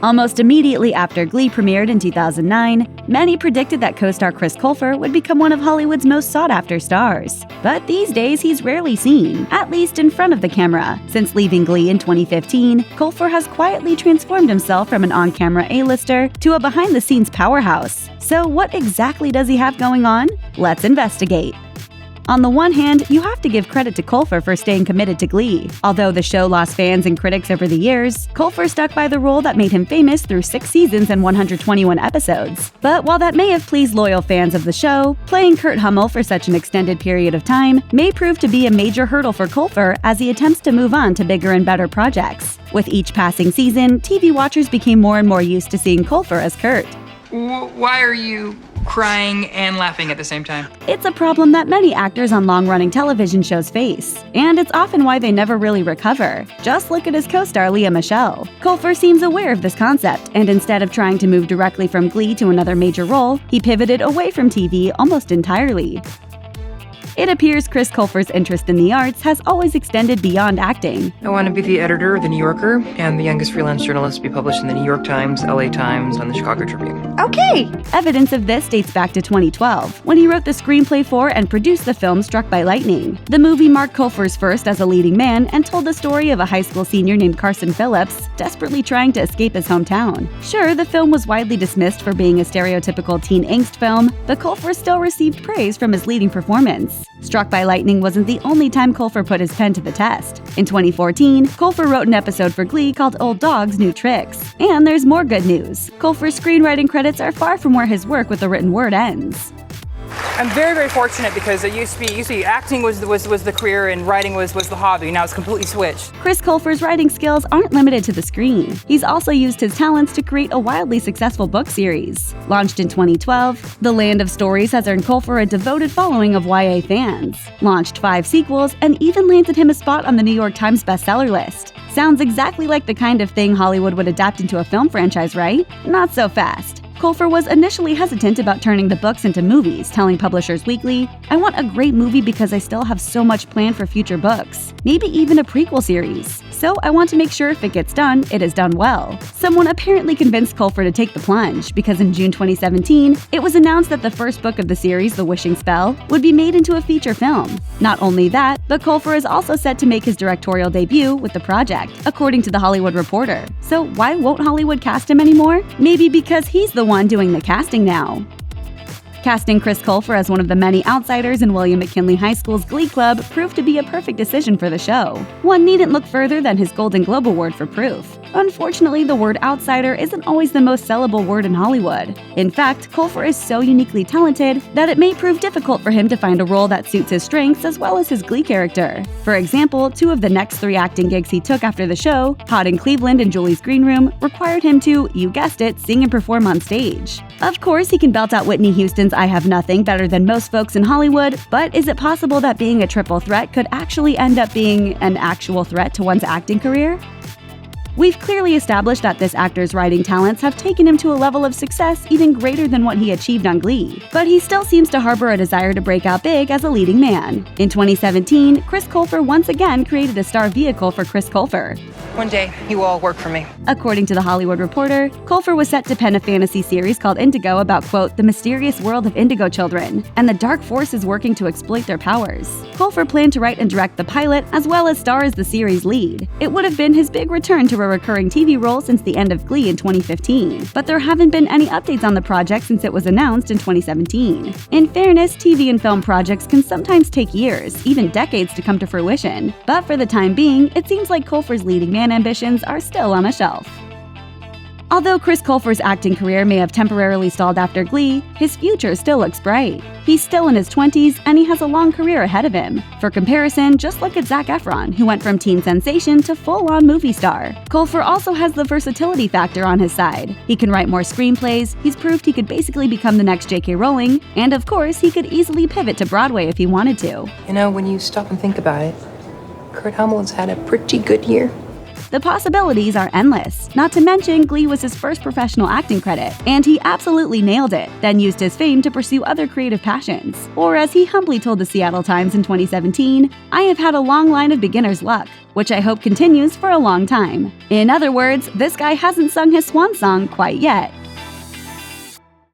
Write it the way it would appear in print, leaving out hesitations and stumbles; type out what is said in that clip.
Almost immediately after Glee premiered in 2009, many predicted that co-star Chris Colfer would become one of Hollywood's most sought-after stars. But these days, he's rarely seen, at least in front of the camera. Since leaving Glee in 2015, Colfer has quietly transformed himself from an on-camera A-lister to a behind-the-scenes powerhouse. So what exactly does he have going on? Let's investigate. On the one hand, you have to give credit to Colfer for staying committed to Glee. Although the show lost fans and critics over the years, Colfer stuck by the role that made him famous through 6 seasons and 121 episodes. But while that may have pleased loyal fans of the show, playing Kurt Hummel for such an extended period of time may prove to be a major hurdle for Colfer as he attempts to move on to bigger and better projects. With each passing season, TV watchers became more and more used to seeing Colfer as Kurt. Why are you crying and laughing at the same time? It's a problem that many actors on long-running television shows face, and it's often why they never really recover. Just look at his co-star Lea Michele. Colfer seems aware of this concept, and instead of trying to move directly from Glee to another major role, he pivoted away from TV almost entirely. It appears Chris Colfer's interest in the arts has always extended beyond acting. I want to be the editor of The New Yorker and the youngest freelance journalist to be published in The New York Times, LA Times, and the Chicago Tribune. Okay! Evidence of this dates back to 2012, when he wrote the screenplay for and produced the film Struck by Lightning. The movie marked Colfer's first as a leading man and told the story of a high school senior named Carson Phillips desperately trying to escape his hometown. Sure, the film was widely dismissed for being a stereotypical teen angst film, but Colfer still received praise from his leading performance. Struck by Lightning wasn't the only time Colfer put his pen to the test. In 2014, Colfer wrote an episode for Glee called Old Dogs, New Tricks. And there's more good news. Colfer's screenwriting credits are far from where his work with the written word ends. I'm very, very fortunate because it used to be acting was the career and writing was the hobby. Now it's completely switched. Chris Colfer's writing skills aren't limited to the screen. He's also used his talents to create a wildly successful book series. Launched in 2012, The Land of Stories has earned Colfer a devoted following of YA fans, launched 5 sequels, and even landed him a spot on the New York Times bestseller list. Sounds exactly like the kind of thing Hollywood would adapt into a film franchise, right? Not so fast. Colfer was initially hesitant about turning the books into movies, telling Publishers Weekly, "I want a great movie because I still have so much planned for future books, maybe even a prequel series. So I want to make sure if it gets done, it is done well." Someone apparently convinced Colfer to take the plunge, because in June 2017, it was announced that the first book of the series, The Wishing Spell, would be made into a feature film. Not only that, but Colfer is also set to make his directorial debut with the project, according to The Hollywood Reporter. So why won't Hollywood cast him anymore? Maybe because he's the one doing the casting now. Casting Chris Colfer as one of the many outsiders in William McKinley High School's Glee Club proved to be a perfect decision for the show. One needn't look further than his Golden Globe Award for proof. Unfortunately, the word outsider isn't always the most sellable word in Hollywood. In fact, Colfer is so uniquely talented that it may prove difficult for him to find a role that suits his strengths as well as his Glee character. For example, 2 of the next 3 acting gigs he took after the show, Hot in Cleveland and Julie's Green Room, required him to, you guessed it, sing and perform on stage. Of course, he can belt out Whitney Houston's I Have Nothing better than most folks in Hollywood, but is it possible that being a triple threat could actually end up being an actual threat to one's acting career? We've clearly established that this actor's writing talents have taken him to a level of success even greater than what he achieved on Glee. But he still seems to harbor a desire to break out big as a leading man. In 2017, Chris Colfer once again created a star vehicle for Chris Colfer. One day, you all work for me. According to The Hollywood Reporter, Colfer was set to pen a fantasy series called Indigo about, quote, the mysterious world of indigo children, and the dark forces working to exploit their powers. Colfer planned to write and direct the pilot, as well as star as the series' lead. It would have been his big return to a recurring TV role since the end of Glee in 2015, but there haven't been any updates on the project since it was announced in 2017. In fairness, TV and film projects can sometimes take years, even decades to come to fruition, but for the time being, it seems like Colfer's leading man ambitions are still on a shelf. Although Chris Colfer's acting career may have temporarily stalled after Glee, his future still looks bright. He's still in his 20s, and he has a long career ahead of him. For comparison, just look at Zac Efron, who went from teen sensation to full-on movie star. Colfer also has the versatility factor on his side. He can write more screenplays, he's proved he could basically become the next J.K. Rowling, and of course, he could easily pivot to Broadway if he wanted to. You know, when you stop and think about it, Kurt Hummel has had a pretty good year. The possibilities are endless. Not to mention, Glee was his first professional acting credit, and he absolutely nailed it, then used his fame to pursue other creative passions. Or as he humbly told the Seattle Times in 2017, "I have had a long line of beginner's luck. which I hope continues for a long time. In other words, this guy hasn't sung his swan song quite yet.